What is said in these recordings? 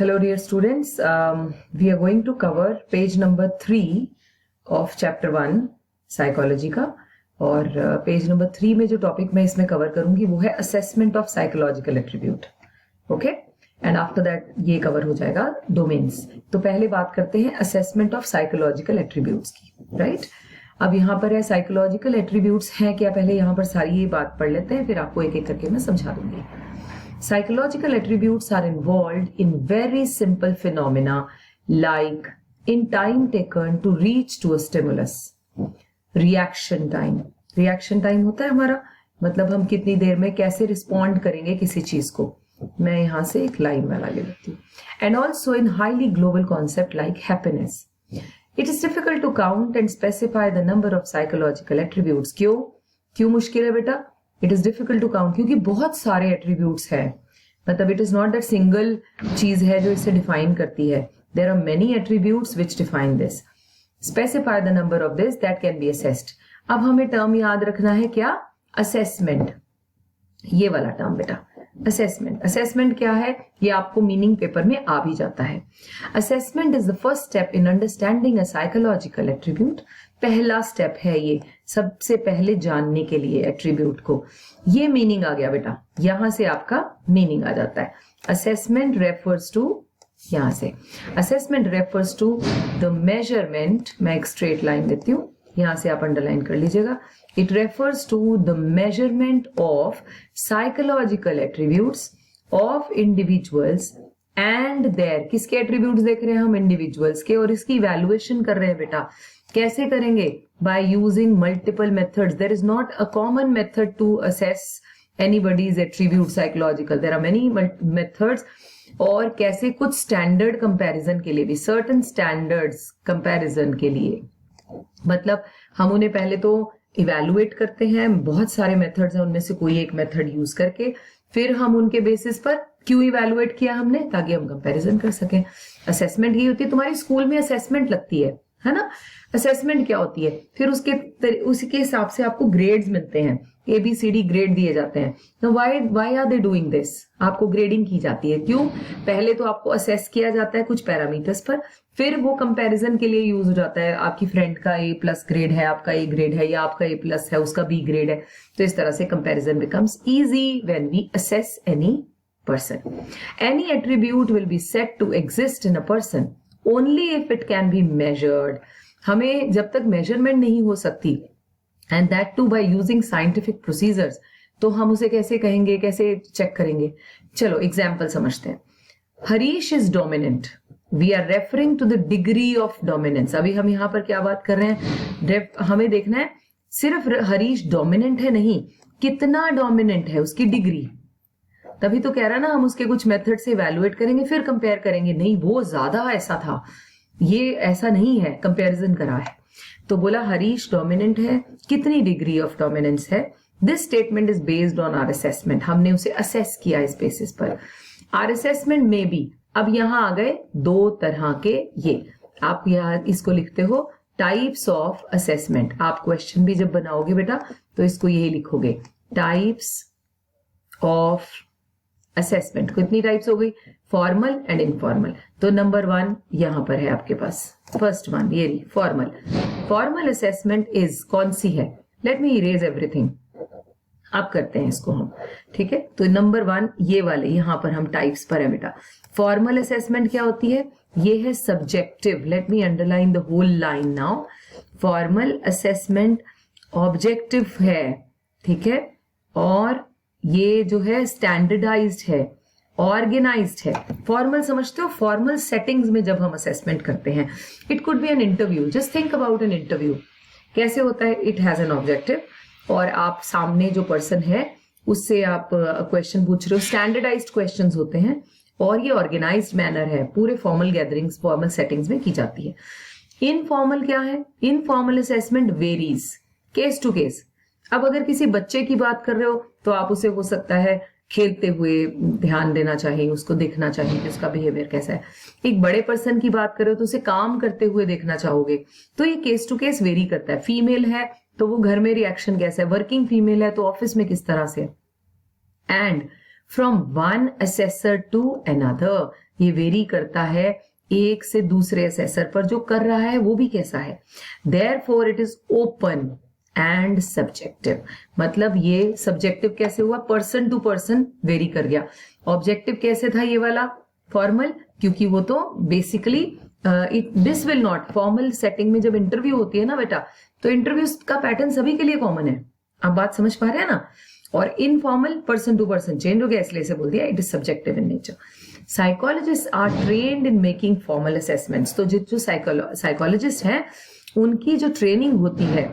Hello dear students, we are going to cover page number 3 of chapter 1 psychology का। और page number 3 में जो topic मैं इसमें कवर करूंगी वो है assessment of psychological attribute. Okay, and after that ये कवर हो जाएगा डोमेन्स। तो पहले बात करते हैं असेसमेंट ऑफ साइकोलॉजिकल एट्रीब्यूट्स की, राइट। अब यहाँ पर है साइकोलॉजिकल एट्रीब्यूट्स हैं क्या, पहले यहाँ पर सारी ये बात पढ़ लेते हैं, फिर आपको एक एक करके मैं समझा दूंगी। Psychological attributes are involved in very simple phenomena like in time taken to reach to a stimulus. Reaction time. Reaction time होता है हमारा, मतलब हम कितनी देर में कैसे रिस्पॉन्ड करेंगे किसी चीज को। मैं यहां से एक लाइन वाला ले लेती हूँ। And also in highly global concept like happiness. It is difficult to count and specify the number of psychological attributes. क्यों मुश्किल है बेटा? It is difficult to count, क्योंकि बहुत सारे एट्रीब्यूट्स हैं। मतलब it is not that single चीज है जो इसे डिफाइन करती है। There are many attributes which define this. Specify the number of this that can be assessed. अब हमें टर्म याद रखना है क्या? असेसमेंट, ये वाला टर्म बेटा, असेसमेंट। असेसमेंट क्या है ये आपको मीनिंग पेपर में आ भी जाता है। Assessment is the first step in understanding a psychological attribute. पहला स्टेप है ये, सबसे पहले जानने के लिए एट्रीब्यूट को। ये मीनिंग आ गया बेटा, यहां से आपका मीनिंग आ जाता है। असेसमेंट रेफर्स टू, यहां से assessment refers to the measurement. मैं एक स्ट्रेट लाइन देती हूं, यहां से आप अंडरलाइन कर लीजिएगा। It refers to the measurement of psychological attributes of individuals and there. किसके एट्रीब्यूट्स देख रहे हैं हम? इंडिविजुअल्स के। और इसकी इवैल्यूएशन कर रहे हैं बेटा। कैसे करेंगे? By using multiple methods. There is not a common method to assess anybody's attribute psychological, there are many methods. और कैसे? कुछ स्टैंडर्ड कंपैरिजन के लिए भी, सर्टेन स्टैंडर्ड्स कंपैरिजन के लिए। मतलब हम उन्हें पहले तो इवैल्यूएट करते हैं, बहुत सारे मेथड्स हैं, उनमें से कोई एक मेथड यूज करके फिर हम उनके बेसिस पर क्यों इवैल्यूएट किया हमने, ताकि हम कंपैरिजन कर सकें। असेसमेंट ये होती है, तुम्हारी स्कूल में असेसमेंट लगती है ना। असेसमेंट क्या होती है? फिर उसके हिसाब से आपको ग्रेड्स मिलते हैं, ABCD ग्रेड दिए जाते हैं। तो why are they doing this? आपको ग्रेडिंग की जाती है, क्यों? पहले तो आपको असेस किया जाता है कुछ पैरामीटर्स पर, फिर वो कंपैरिजन के लिए यूज हो जाता है। आपकी फ्रेंड का A+ ग्रेड है, आपका A ग्रेड है, या आपका A+ है उसका B ग्रेड है। तो इस तरह से comparison becomes easy when we assess any person. Any attribute will be said to exist in a person only if it can be measured. हमें जब तक मेजरमेंट नहीं हो सकती, and that too by using scientific procedures, तो हम उसे कैसे कहेंगे, कैसे चेक करेंगे? चलो एग्जाम्पल समझते हैं। Harish is dominant. We are referring to the degree of dominance. अभी हम यहाँ पर क्या बात कर रहे हैं? हमें देखना है सिर्फ हरीश डोमिनेंट है नहीं, कितना डोमिनेंट है, उसकी डिग्री। तभी तो कह रहा ना, हम उसके कुछ मेथड से इवैल्यूएट करेंगे फिर कंपेयर करेंगे। नहीं, वो ज्यादा ऐसा था, ये ऐसा नहीं है, कंपैरिजन करा है। तो बोला हरीश डोमिनेंट है, कितनी डिग्री ऑफ डोमिनेंस है। This statement is based on our assessment. हमने उसे असेस किया इस बेसिस पर। आवर असेसमेंट में भी, अब यहां आ गए दो तरह के, ये आप यहां इसको लिखते हो टाइप्स ऑफ असेसमेंट। आप क्वेश्चन भी जब बनाओगे बेटा तो इसको यही लिखोगे, टाइप्स ऑफ असेसमेंट। कितनी टाइप्स हो गई? Formal and informal. तो नंबर 1 यहां पर है आपके पास, फर्स्ट वन ये रही, फॉर्मल। फॉर्मल असेसमेंट इज कौन सी है? Let me erase everything. अब करते हैं इसको हम, ठीक है। तो नंबर 1 ये वाले, यहां पर हम टाइप्स पर है बेटा। फॉर्मल असेसमेंट क्या होती है? ये है subjective. Let me underline the whole line now. Formal assessment objective है, ठीक है, और ये जो है स्टैंडर्डाइज्ड है, ऑर्गेनाइज्ड है। फॉर्मल समझते हो? फॉर्मल सेटिंग्स में जब हम असेसमेंट करते हैं, it could be an interview. Just think about an interview. कैसे होता है? इट हैज एन ऑब्जेक्टिव, और आप सामने जो पर्सन है उससे आप क्वेश्चन पूछ रहे हो। स्टैंडर्डाइज्ड क्वेश्चंस होते हैं, और ये ऑर्गेनाइज्ड मैनर है, पूरे फॉर्मल गैदरिंग्स, फॉर्मल सेटिंग्स में की जाती है। इनफॉर्मल क्या है? Informal assessment varies case to case. अब अगर किसी बच्चे की बात कर रहे हो तो आप उसे हो सकता है खेलते हुए ध्यान देना चाहिए, उसको देखना चाहिए कि उसका बिहेवियर कैसा है। एक बड़े पर्सन की बात करो तो उसे काम करते हुए देखना चाहोगे। तो ये केस टू केस वेरी करता है। फीमेल है तो वो घर में रिएक्शन कैसा है, वर्किंग फीमेल है तो ऑफिस में किस तरह से। And from one assessor to another, ये वेरी करता है एक से दूसरे असेसर पर, जो कर रहा है वो भी कैसा है। Therefore it is open and subjective. मतलब ये सब्जेक्टिव कैसे हुआ, पर्सन टू पर्सन वेरी कर गया। ऑब्जेक्टिव कैसे था ये वाला, फॉर्मल, क्योंकि वो तो basically this will not, formal setting में जब इंटरव्यू होती है ना बेटा, तो इंटरव्यू का पैटर्न सभी के लिए कॉमन है। आप बात समझ पा रहे हैं ना। और informal person to person change हो गया, इसलिए इसे बोल दिया it is subjective in nature. Psychologist are trained in making formal assessments. तो जो साइकोलॉजिस्ट हैं उनकी जो ट्रेनिंग होती है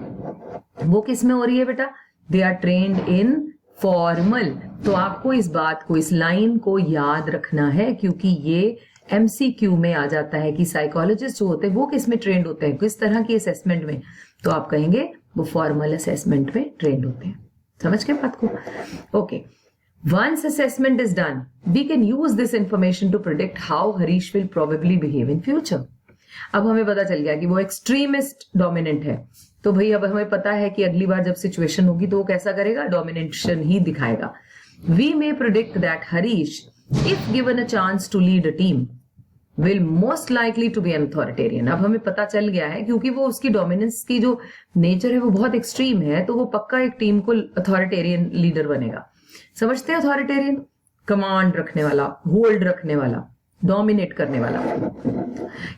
वो किस में हो रही है बेटा, they are trained in formal. तो आपको इस बात को, इस लाइन को याद रखना है, क्योंकि ये एमसीक्यू में आ जाता है कि साइकोलॉजिस्ट जो होते हैं वो किस में ट्रेंड होते हैं, किस तरह की असेसमेंट में। तो आप कहेंगे वो फॉर्मल असेसमेंट में ट्रेंड होते हैं। समझ के बात को। Okay, once assessment is done we can use this information to predict how Harish will probably behave in future. अब हमें पता चल गया कि वो एक्सट्रीमिस्ट डोमिनेंट है, तो भाई अब हमें पता है कि अगली बार जब सिचुएशन होगी तो वो कैसा करेगा, डोमिनेशन ही दिखाएगा। We may predict that Harish if given a chance to lead a team will most likely to be an authoritarian. अब हमें पता चल गया है, क्योंकि वो उसकी डोमिनेंस की जो नेचर है वो बहुत एक्सट्रीम है, तो वो पक्का एक टीम को अथॉरिटेरियन लीडर बनेगा। समझते हैं अथॉरिटेरियन, कमांड रखने वाला, होल्ड रखने वाला, डोमिनेट करने वाला।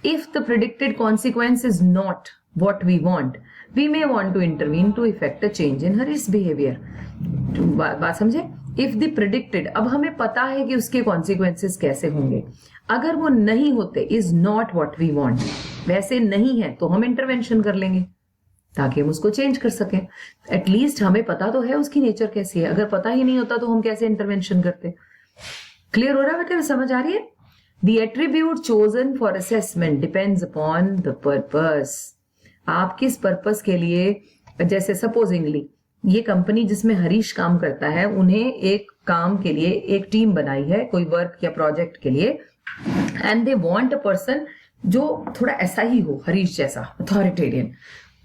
If the predicted consequence is not what we want, we may want to intervene to effect a change in his behavior. बात समझे। If the predicted, अब हमें पता है कि उसके consequences कैसे होंगे, अगर वो नहीं होते, is not what we want, वैसे नहीं है, तो हम intervention कर लेंगे ताकि हम उसको चेंज कर सकें। एटलीस्ट हमें पता तो है उसकी नेचर कैसी है, अगर पता ही नहीं होता तो हम कैसे इंटरवेंशन करते। क्लियर हो रहा है बेटा, समझ आ रही है। The attribute chosen for assessment depends upon the purpose. आप किस पर्पस के लिए, जैसे सपोजिंगली ये कंपनी जिसमें हरीश काम करता है, उन्हें एक काम के लिए एक टीम बनाई है कोई वर्क या प्रोजेक्ट के लिए, and they want a person जो थोड़ा ऐसा ही हो, हरीश जैसा अथॉरिटेरियन,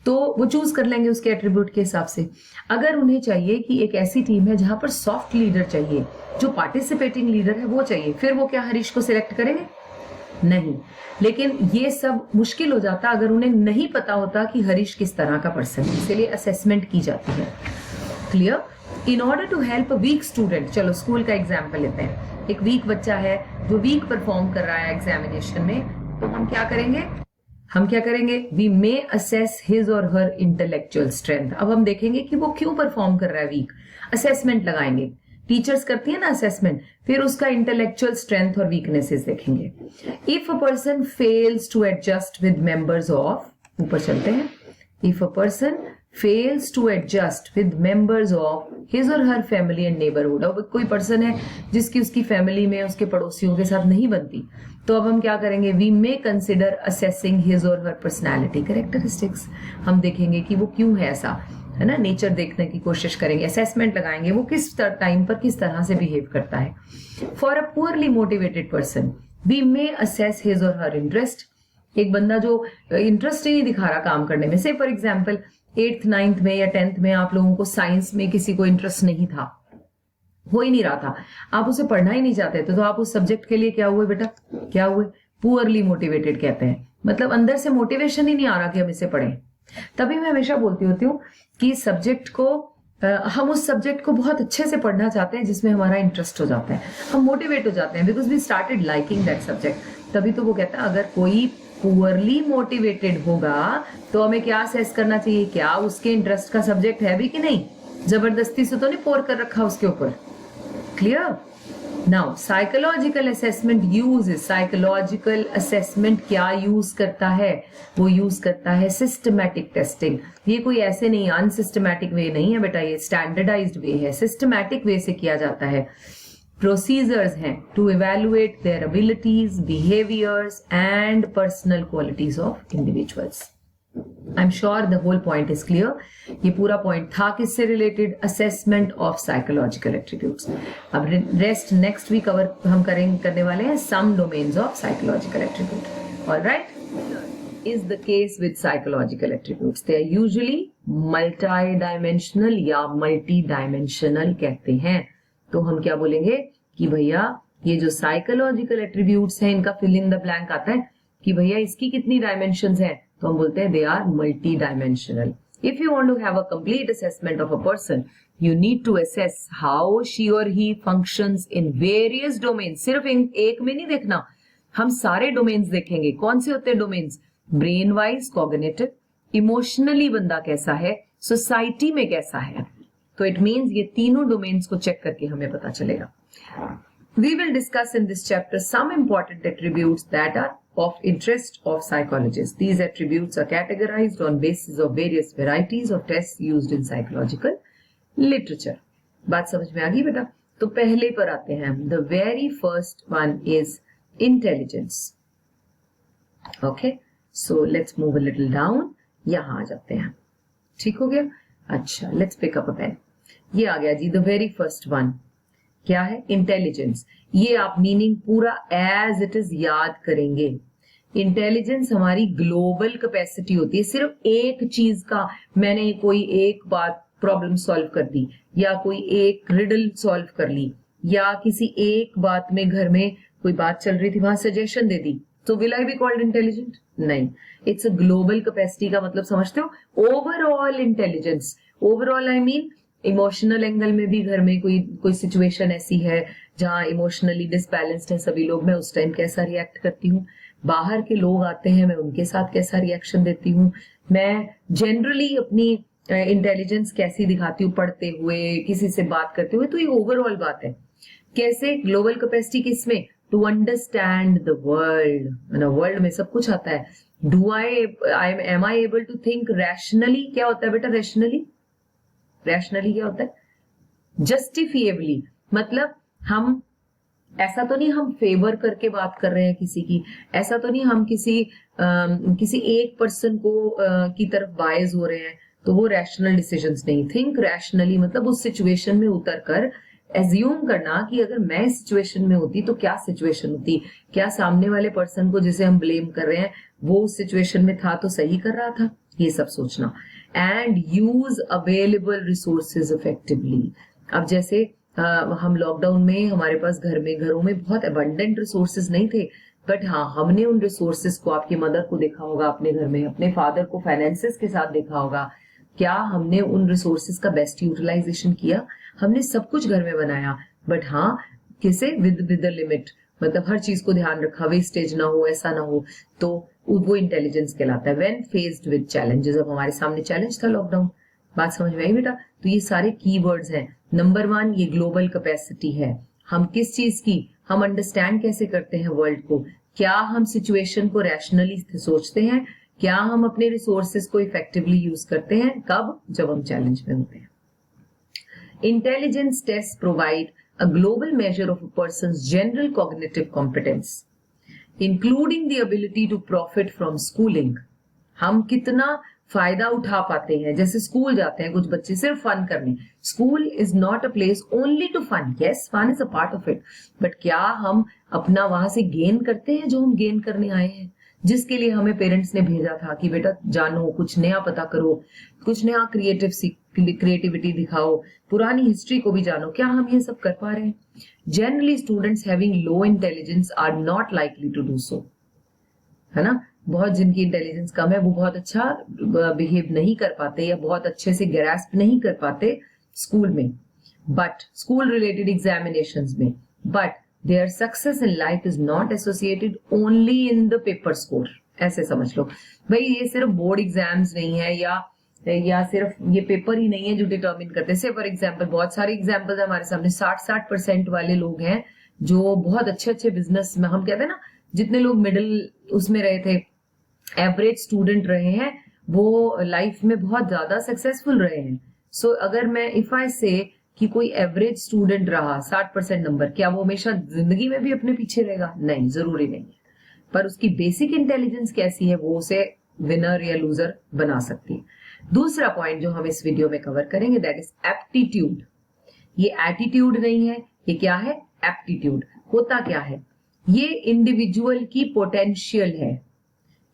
तो वो चूज कर लेंगे उसके एट्रीब्यूट के हिसाब से। अगर उन्हें चाहिए कि एक ऐसी टीम है जहां पर सॉफ्ट लीडर चाहिए, जो पार्टिसिपेटिंग लीडर है वो चाहिए, फिर वो क्या हरीश को सिलेक्ट करेंगे, नहीं। लेकिन ये सब मुश्किल हो जाता अगर उन्हें नहीं पता होता कि हरीश किस तरह का पर्सन है, इसलिए असेसमेंट की जाती है। Clear. In order to help a weak student, चलो स्कूल का एग्जाम्पल लेते हैं। एक वीक बच्चा है जो वीक परफॉर्म कर रहा है एग्जामिनेशन में, तो हम क्या करेंगे, we may assess his or her intellectual strength. अब हम देखेंगे कि वो क्यों परफॉर्म कर रहा है वीक, असेसमेंट लगाएंगे, टीचर्स करती है ना असेसमेंट, फिर उसका इंटेलेक्चुअल स्ट्रेंथ और वीकनेसेस देखेंगे। If a person fails to adjust with members of, ऊपर चलते हैं, if a person fails to adjust with members of his or her family and neighbourhood. अब कोई पर्सन है जिसकी उसकी फैमिली में उसके पड़ोसियों के साथ नहीं बनती, तो अब हम क्या करेंगे, we may consider assessing his or her personality characteristics. हम देखेंगे कि वो क्यों है ऐसा, है ना, नेचर देखने की कोशिश करेंगे, असेसमेंट लगाएंगे वो किस टाइम पर किस तरह से बिहेव करता है। For a poorly motivated person we may assess his or her interest. एक बंदा जो इंटरेस्ट ही नहीं दिखा रहा काम करने में, से फॉर एग्जाम्पल 8th 9th में या 10th में आप लोगों को साइंस में किसी को इंटरेस्ट नहीं था, हो ही नहीं रहा था, आप उसे पढ़ना ही नहीं चाहते थे, तो आप उस सब्जेक्ट के लिए क्या हुए बेटा, क्या हुए, पुअरली मोटिवेटेड कहते हैं। मतलब अंदर से मोटिवेशन ही नहीं आ रहा कि हम इसे पढ़ें। तभी मैं हमेशा बोलती होती हूँ कि सब्जेक्ट को हम उस सब्जेक्ट को बहुत अच्छे से पढ़ना चाहते हैं जिसमें हमारा इंटरेस्ट हो जाता है, हम मोटिवेट हो जाते हैं, because we started liking that subject. तभी तो वो कहता है अगर कोई पुअरली मोटिवेटेड होगा तो हमें क्या असेस करना चाहिए, क्या उसके इंटरेस्ट का सब्जेक्ट है भी कि नहीं, जबरदस्ती से तो नहीं पोर कर रखा उसके ऊपर। Clear. Now psychological assessment uses, psychological assessment क्या यूज करता है, वो यूज करता है सिस्टमैटिक टेस्टिंग। ये कोई ऐसे नहीं अनसिस्टमैटिक वे नहीं है बेटा, ये स्टैंडर्डाइज्ड वे है, सिस्टमैटिक वे से किया जाता है। प्रोसीजर्स हैं to evaluate their abilities, behaviours and personal qualities of individuals. I am sure the whole point is clear. ये पूरा पॉइंट था किससे related, assessment of psychological attributes. अब रेस्ट नेक्स्ट वीक हम करने वाले हैं some domains of psychological attribute. Alright. Is the case with psychological attributes, they are usually multi dimensional या मल्टी डायमेंशनल कहते हैं। तो हम क्या बोलेंगे कि भैया ये जो साइकोलॉजिकल एट्रीब्यूट्स हैं इनका फिल इन द ब्लैंक आता है कि भैया इसकी कितनी डायमेंशंस हैं, तो हम बोलते हैं they are multidimensional. If you want to have a complete assessment of a person, you need to assess how she or he functions in various domains. सिर्फ एक में नहीं देखना, हम सारे डोमेन्स देखेंगे. कौन से होते हैं domains? Brain wise, cognitive, emotionally बंदा कैसा है, सोसाइटी में कैसा है. तो इट मीन्स ये तीनों डोमेन्स को चेक करके हमें पता चलेगा. We will discuss in this chapter some important attributes that are of interest of psychologists. These attributes are categorized on basis of various varieties of tests used in psychological literature. बात समझ में आ गई बेटा? तो पहले पर आते हैं हम. The very first one is intelligence. Okay, so let's move a little down. यहां आ जाते हैं. ठीक हो गया? अच्छा, let's pick up a pen. ये आ गया जी, the very first one. क्या है? इंटेलिजेंस. ये आप मीनिंग पूरा एज इट इज याद करेंगे. इंटेलिजेंस हमारी ग्लोबल कैपेसिटी होती है. सिर्फ एक चीज का, मैंने कोई एक बात प्रॉब्लम सॉल्व कर दी, या कोई एक रिडल सॉल्व कर ली, या किसी एक बात में घर में कोई बात चल रही थी वहां सजेशन दे दी, तो will I be called intelligent? नहीं. इट्स अ ग्लोबल कैपेसिटी का मतलब समझते हो? Overall intelligence. Overall I mean emotional angle में भी घर में कोई सिचुएशन ऐसी है जहां इमोशनली डिसबैलेंस्ड है सभी लोग, मैं उस टाइम कैसा रिएक्ट करती हूँ. बाहर के लोग आते हैं, मैं उनके साथ कैसा रिएक्शन देती हूँ. मैं जनरली अपनी इंटेलिजेंस कैसी दिखाती हूँ, पढ़ते हुए, किसी से बात करते हुए. तो ये ओवरऑल बात है. कैसे? ग्लोबल कैपेसिटी किसमें? To understand the world. World में सब कुछ आता है. Am I able to think rationally? क्या होता है बेटा रैशनली? रैशनली क्या होता है? जस्टिफिएबली. मतलब हम ऐसा तो नहीं हम फेवर करके बात कर रहे हैं किसी की, ऐसा तो नहीं हम किसी एक पर्सन को की तरफ बायस हो रहे हैं, तो वो रैशनल डिसीजंस नहीं. थिंक रैशनली मतलब उस सिचुएशन में उतर कर एज्यूम करना कि अगर मैं इस सिचुएशन में होती तो क्या सिचुएशन होती, क्या सामने वाले पर्सन को जिसे हम ब्लेम कर रहे हैं वो उस सिचुएशन में था तो सही कर रहा था, ये सब सोचना. And use available resources effectively. अब जैसे हम लॉकडाउन में हमारे पास घरों में बहुत अबंडेंट रिसोर्सेज नहीं थे, बट हाँ हमने उन रिसोर्सेज को, आपकी मदर को देखा होगा अपने घर में, अपने फादर को फाइनेंसेस के साथ देखा होगा, क्या हमने उन रिसोर्सेज का बेस्ट यूटिलाइजेशन किया? हमने सब कुछ घर में बनाया, बट हाँ किसे? With the limit. मतलब हर चीज को ध्यान रखा, वेस्टेज ना हो, ऐसा ना हो, तो वो इंटेलिजेंस कहलाता है. When faced with challenges. अब हमारे सामने चैलेंज था लॉकडाउन. बात समझ में आई बेटा? तो ये सारे कीवर्ड्स हैं. नंबर 1 ये ग्लोबल कैपेसिटी है. हम किस चीज की, हम अंडरस्टैंड कैसे करते हैं वर्ल्ड को, क्या हम सिचुएशन को रैशनली सोचते हैं, क्या हम अपने रिसोर्सेज को इफेक्टिवली यूज करते हैं, कब? जब हम चैलेंज में होते हैं. Intelligence test provide a global measure of a person's general cognitive competence, including the ability to profit from schooling. हम कितना फायदा उठा पाते हैं. जैसे स्कूल जाते हैं कुछ बच्चे सिर्फ फन करने. School is not a place only to fun. Yes, fun is a part of it, but क्या हम अपना वहां से गेन करते हैं जो हम गेन करने आए हैं, जिसके लिए हमें पेरेंट्स ने भेजा था कि बेटा जानो, कुछ नया पता करो, कुछ नया क्रिएटिविटी दिखाओ, पुरानी हिस्ट्री को भी जानो. क्या हम ये सब कर पा रहे हैं? Generally students having low intelligence are not likely to do so. है ना? बहुत जिनकी इंटेलिजेंस कम है वो बहुत अच्छा बिहेव नहीं कर पाते या बहुत अच्छे से ग्रैस्प नहीं कर पाते स्कूल में, बट स्कूल रिलेटेड एग्जामिनेशंस में. But their success in life is not associated only in the paper score. ऐसे समझ लो भाई, ये सिर्फ बोर्ड एग्जाम्स नहीं है या सिर्फ ये पेपर ही नहीं है जो डिटर्मिन करते हैं. फॉर एग्जाम्पल बहुत सारे एग्जाम्पल्स हमारे सामने. 60% वाले लोग हैं जो बहुत अच्छे बिजनेस में, हम कहते हैं ना, जितने लोग मिडिल उसमें रहे थे, एवरेज स्टूडेंट रहे हैं, वो लाइफ में बहुत ज्यादा सक्सेसफुल रहे हैं. सो अगर मैं इफ आई से कि कोई एवरेज स्टूडेंट रहा 60% नंबर, क्या वो हमेशा जिंदगी में भी अपने पीछे रहेगा? नहीं, जरूरी नहीं है. पर उसकी बेसिक इंटेलिजेंस कैसी है वो उसे विनर या लूजर बना सकती है. दूसरा पॉइंट जो हम इस वीडियो में कवर करेंगे दैट इज एप्टीट्यूड. ये एटीट्यूड नहीं है, ये क्या है? एप्टीट्यूड. होता क्या है? ये इंडिविजुअल की पोटेंशियल है.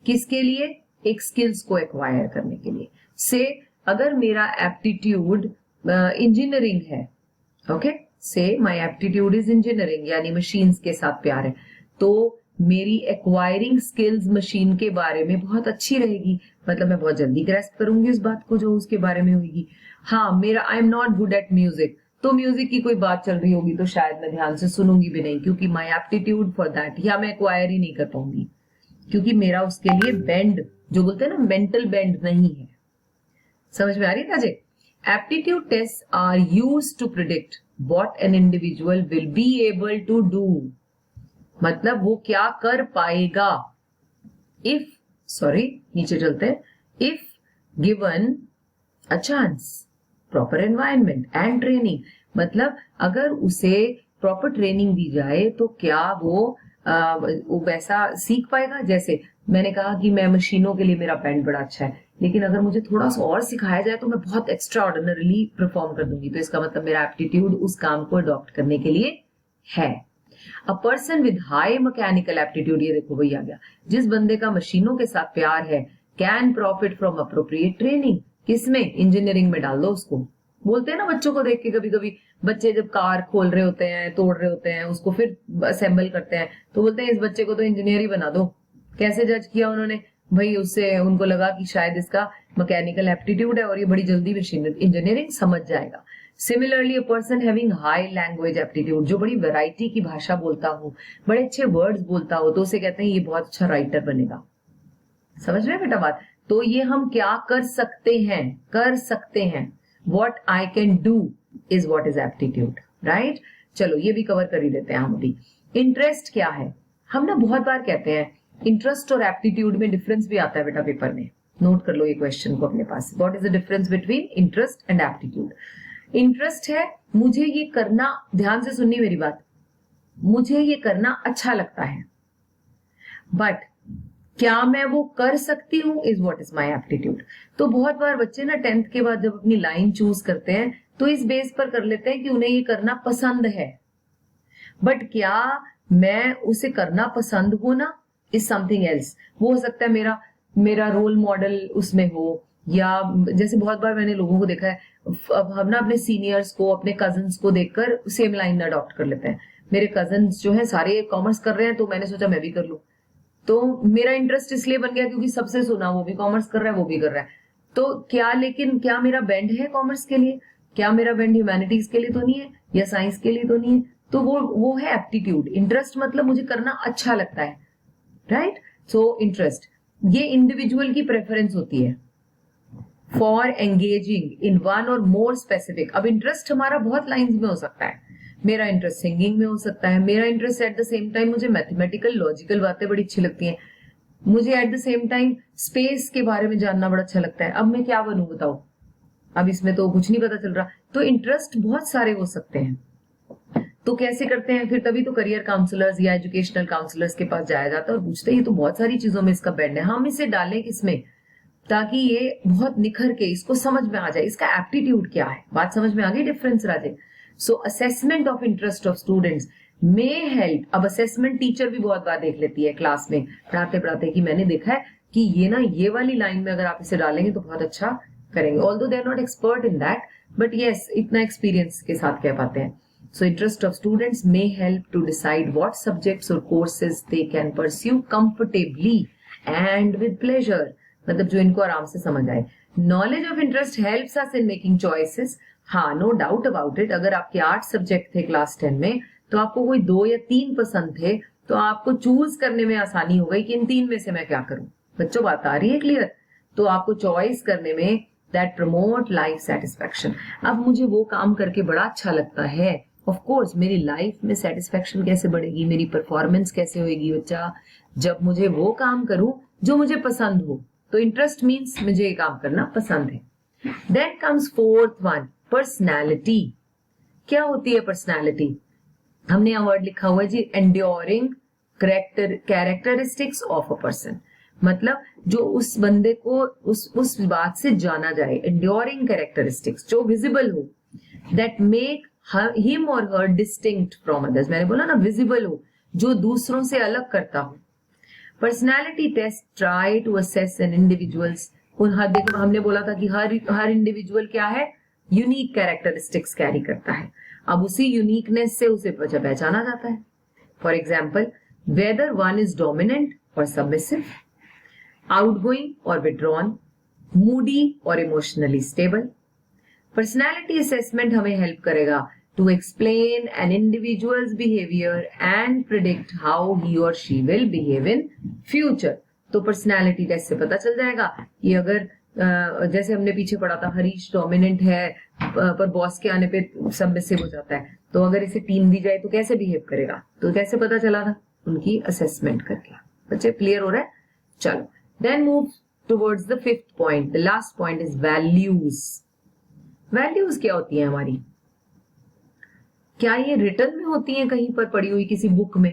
किसके लिए? एक स्किल्स को एक्वायर करने के लिए. से अगर मेरा एप्टीट्यूड इंजीनियरिंग है, ओके, से माई एप्टीट्यूड इज इंजीनियरिंग, यानी मशीन्स के साथ प्यार है, तो मेरी एक्वायरिंग स्किल्स मशीन के बारे में बहुत अच्छी रहेगी, मतलब मैं बहुत जल्दी ग्रेस्प करूंगी उस बात को जो उसके बारे में होगी। हाँ, मेरा I am not good at music, तो म्यूजिक की कोई बात चल रही होगी तो शायद मैं ध्यान से सुनूंगी भी नहीं, क्योंकि माई एप्टीट्यूड फॉर दैट, या मैं एक्वायर ही नहीं कर पाऊंगी, क्योंकि मेरा उसके लिए बेंड, जो बोलते हैं ना मेंटल बेंड, नहीं है। समझ में आ रही है ताजे? Aptitude test are used to predict what an individual will be able to do, मतलब वो क्या कर पाएगा। इफ, सॉरी नीचे चलते हैं, if given a chance, proper environment and training, मतलब अगर उसे प्रॉपर ट्रेनिंग दी जाए तो क्या वो वैसा सीख पाएगा। जैसे मैंने कहा कि मैं मशीनों के लिए मेरा बैंड बड़ा अच्छा है, लेकिन अगर मुझे थोड़ा सा और सिखाया जाए तो मैं बहुत एक्स्ट्रा ऑर्डिनरीली परफॉर्म कर दूंगी, तो इसका मतलब मेरा एप्टीट्यूड उस काम को अडॉप्ट करने के लिए है। A person with high mechanical aptitude, ये देखो वही आ गया, जिस बंदे का मशीनों के साथ प्यार है, can profit from appropriate training, किसमें, इंजीनियरिंग में डाल दो उसको। बोलते हैं ना बच्चों को देख के, कभी कभी बच्चे जब कार खोल रहे होते हैं, तोड़ रहे होते हैं, उसको फिर असेंबल करते हैं, तो बोलते हैं इस बच्चे को तो इंजीनियर ही बना दो। कैसे जज किया उन्होंने भाई, उससे उनको लगा कि शायद इसका मैकेनिकल एप्टीट्यूड है और ये बड़ी जल्दी मशीन इंजीनियरिंग समझ जाएगा। Similarly a person having high language aptitude, जो बड़ी वैरायटी की भाषा बोलता हो, बड़े अच्छे वर्ड्स बोलता हो, तो उसे कहते हैं ये बहुत अच्छा राइटर बनेगा। समझ रहे हैं बेटा बात? तो ये हम क्या कर सकते हैं, what I can do is what is aptitude, right? चलो ये भी कवर कर ही देते हैं हम अभी। इंटरेस्ट क्या है? हम ना बहुत बार कहते हैं इंटरेस्ट और एप्टीट्यूड में डिफरेंस भी आता है बेटा पेपर में, नोट कर लो ये क्वेश्चन को अपने पास। What is the difference between interest and aptitude? Interest है मुझे ये करना, ध्यान से सुननी मेरी बात, मुझे ये करना अच्छा लगता है, बट क्या मैं वो कर सकती हूं, is what is my aptitude. तो बहुत बार बच्चे ना 10th के बाद जब अपनी लाइन चूज करते हैं तो इस बेस पर कर लेते हैं कि उन्हें ये करना पसंद है, बट क्या मैं उसे करना पसंद हो ना, इज समथिंग एल्स। वो हो सकता है मेरा रोल मॉडल उसमें हो, या जैसे बहुत बार मैंने लोगों को देखा है, अब हम ना अपने सीनियर्स को, अपने कजन्स को देखकर सेम लाइन अडॉप्ट कर लेते हैं। मेरे कजन्स जो है सारे कॉमर्स कर रहे हैं, तो मैंने सोचा मैं भी कर लूं, तो मेरा इंटरेस्ट इसलिए बन गया क्योंकि सबसे सुना वो भी कॉमर्स कर रहा है, वो भी कर रहा है। तो क्या, लेकिन क्या मेरा बेंड है कॉमर्स के लिए, क्या मेरा बेंड ह्यूमैनिटीज के लिए तो नहीं है, या साइंस के लिए तो नहीं है, तो वो है एप्टीट्यूड। इंटरेस्ट मतलब मुझे करना अच्छा लगता है, राइट? सो इंटरेस्ट ये इंडिविजुअल की प्रेफरेंस होती है फॉर एंगेजिंग इन वन और मोर स्पेसिफिक। अब इंटरेस्ट हमारा बहुत लाइंस में हो सकता है, मेरा इंटरेस्ट सिंगिंग में हो सकता है, मेरा interest at the same time मुझे मैथमेटिकल लॉजिकल बातें बड़ी अच्छी लगती हैं, मुझे at the same time space के बारे में जानना बड़ा अच्छा लगता है। अब मैं क्या बनूं बताओ, अब इसमें तो कुछ नहीं पता चल रहा। तो इंटरेस्ट बहुत सारे हो सकते हैं। तो कैसे करते हैं फिर? तभी तो करियर काउंसलर्स या एजुकेशनल काउंसलर्स के पास जाया जाता है और पूछते हैं ये तो बहुत सारी चीजों में इसका बेंड है, हम इसे डालें किसमें, ताकि ये बहुत निखर के इसको समझ में आ जाए इसका एप्टीट्यूड क्या है। बात समझ में आ गई difference Raje? So assessment of interest of students may help. अब असेसमेंट टीचर भी बहुत बार देख लेती है क्लास में पढ़ाते पढ़ाते कि मैंने देखा है कि ये ना ये वाली लाइन में अगर आप इसे डालेंगे तो बहुत अच्छा करेंगे। Although they are not expert in that, but yes इतना एक्सपीरियंस के साथ कह पाते हैं। So interest of students may help to decide what subjects और courses they can pursue comfortably and with pleasure, मतलब जो इनको आराम से समझ आए। Knowledge of interest helps us in making choices. हाँ, नो डाउट अबाउट इट, अगर आपके 8 सब्जेक्ट थे क्लास 10 में तो आपको कोई 2 या 3 पसंद थे, तो आपको चूज करने में आसानी हो गई कि इन 3 में से मैं क्या करूं। बच्चों बात आ रही है क्लियर? तो आपको चॉइस करने में दैट प्रमोट लाइफ सेटिस्फैक्शन। अब मुझे वो काम करके बड़ा अच्छा लगता है, ऑफ कोर्स मेरी लाइफ में सेटिस्फैक्शन कैसे बढ़ेगी, मेरी परफॉर्मेंस कैसे होगी बच्चा, जब मुझे वो काम करूं जो मुझे पसंद हो। तो इंटरेस्ट मीन्स मुझे ये काम करना पसंद है। Then comes fourth one, personality. क्या होती है पर्सनैलिटी? हमने यहां वर्ड लिखा हुआ है जी, enduring characteristics of a person, मतलब जो उस बंदे को उस बात से जाना जाए। एंड्योरिंग कैरेक्टरिस्टिक्स जो विजिबल हो, दैट मेक हिम और हर डिस्टिंक्ट फ्रॉम अदर्स। मैंने बोला ना विजिबल हो, जो दूसरों से अलग करता हो। Personality test try to assess an individuals. देखो हमने बोला था कि हर इंडिविजुअल क्या है, यूनिक कैरेक्टरिस्टिक्स कैरी करता है। अब उसी यूनिकनेस से उसे पहचाना जाता है. For example, whether one is dominant और सबमिसिव, आउटगोइंग और विड्रॉन, मूडी और इमोशनली स्टेबल. पर्सनैलिटी असेसमेंट हमें हेल्प करेगा to explain an individual's behavior and predict how he or she will behave in future. तो पर्सनैलिटी टेस्ट से पता चल जाएगा कि अगर जैसे हमने पीछे पढ़ा था, हरीश डोमिनेंट है पर बॉस के आने पे सबमिसिव हो जाता है, तो अगर इसे टीम दी जाए तो कैसे बिहेव करेगा, तो कैसे पता चला था, उनकी असेसमेंट करके. बच्चे क्लियर हो रहा है? चलो, then move towards the fifth point. The last point is values. Values क्या होती है हमारी? क्या ये रिटर्न में होती है कहीं पर पढ़ी हुई किसी बुक में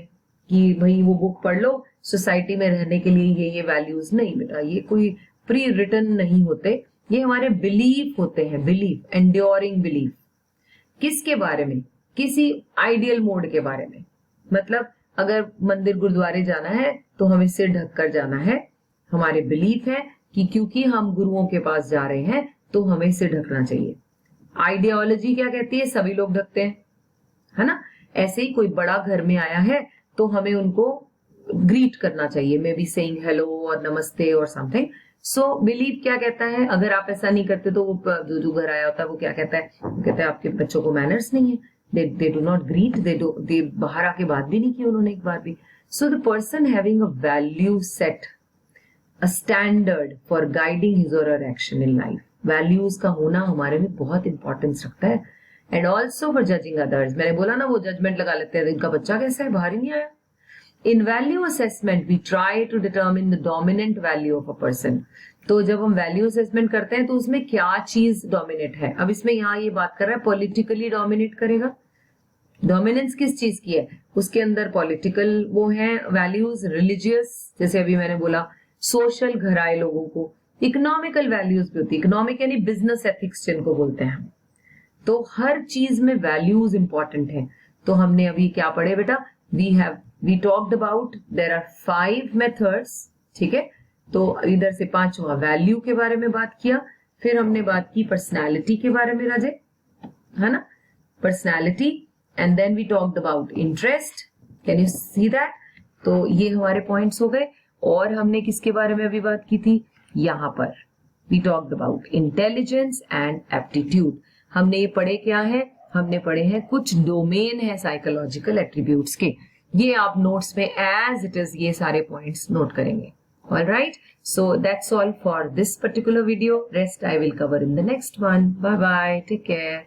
कि भाई वो बुक पढ़ लो, सोसाइटी में रहने के लिए ये वैल्यूज? नहीं बेटा, ये कोई प्री रिटन नहीं होते, ये हमारे बिलीफ होते हैं. Belief, enduring belief. किसके बारे में? किसी आइडियल मोड के बारे में. मतलब अगर मंदिर गुरुद्वारे जाना है तो हमें सिर ढक कर जाना है. हमारे बिलीफ है कि क्योंकि हम गुरुओं के पास जा रहे हैं तो हमें सिर ढकना चाहिए. आइडियोलॉजी क्या कहती है? सभी लोग ढकते हैं, है ना. ऐसे ही कोई बड़ा घर में आया है तो हमें उनको ग्रीट करना चाहिए, मे बी सेइंग हेलो और नमस्ते और समथिंग. सो बिलीव क्या कहता है? अगर आप ऐसा नहीं करते तो वो जो घर आया होता है वो क्या कहता है? कहता है आपके बच्चों को मैनर्स नहीं है, दे डू नॉट ग्रीट, दे बाहर आके बात भी नहीं की उन्होंने एक बार भी. So the person having a value set, a standard for guiding his or her action in life. Values का होना हमारे में बहुत इंपॉर्टेंस रखता है. And also for judging others. मैंने बोला ना, वो जजमेंट लगा लेते हैं, इनका बच्चा कैसा है, बाहर ही नहीं आया. In value assessment we try to determine the dominant value of a person. तो जब हम वैल्यू असेसमेंट करते हैं तो उसमें क्या चीज डोमिनेट है. अब इसमें यहाँ ये बात कर रहा है पॉलिटिकली डोमिनेट करेगा. डोमिनेंस किस चीज की है? उसके अंदर पॉलिटिकल वो है वैल्यूज, रिलीजियस, जैसे अभी मैंने बोला, सोशल, घर आए लोगों को. इकोनॉमिकल वैल्यूज भी होती है, इकोनॉमिक यानी बिजनेस एथिक्स जिनको बोलते हैं हम. तो हर चीज में वैल्यूज इंपॉर्टेंट है. तो हमने अभी क्या पढ़े बेटा? We talked about there are 5 methods. ठीक है, तो इधर से 5वां वैल्यू के बारे में बात किया. फिर हमने बात की पर्सनालिटी के बारे में राजे, है ना, personality. And then we talked about interest. Can you see that? तो ये हमारे पॉइंट्स हो गए. और हमने किसके बारे में अभी बात की थी? यहां पर we talked about intelligence and aptitude. हमने ये पढ़े क्या है? हमने पढ़े हैं कुछ डोमेन है साइकोलॉजिकल एट्रीब्यूट्स के. ये आप नोट्स में एज इट इज ये सारे पॉइंट्स नोट करेंगे. Alright, so that's all for this particular video. Rest I will cover in the next one. Bye bye, take care.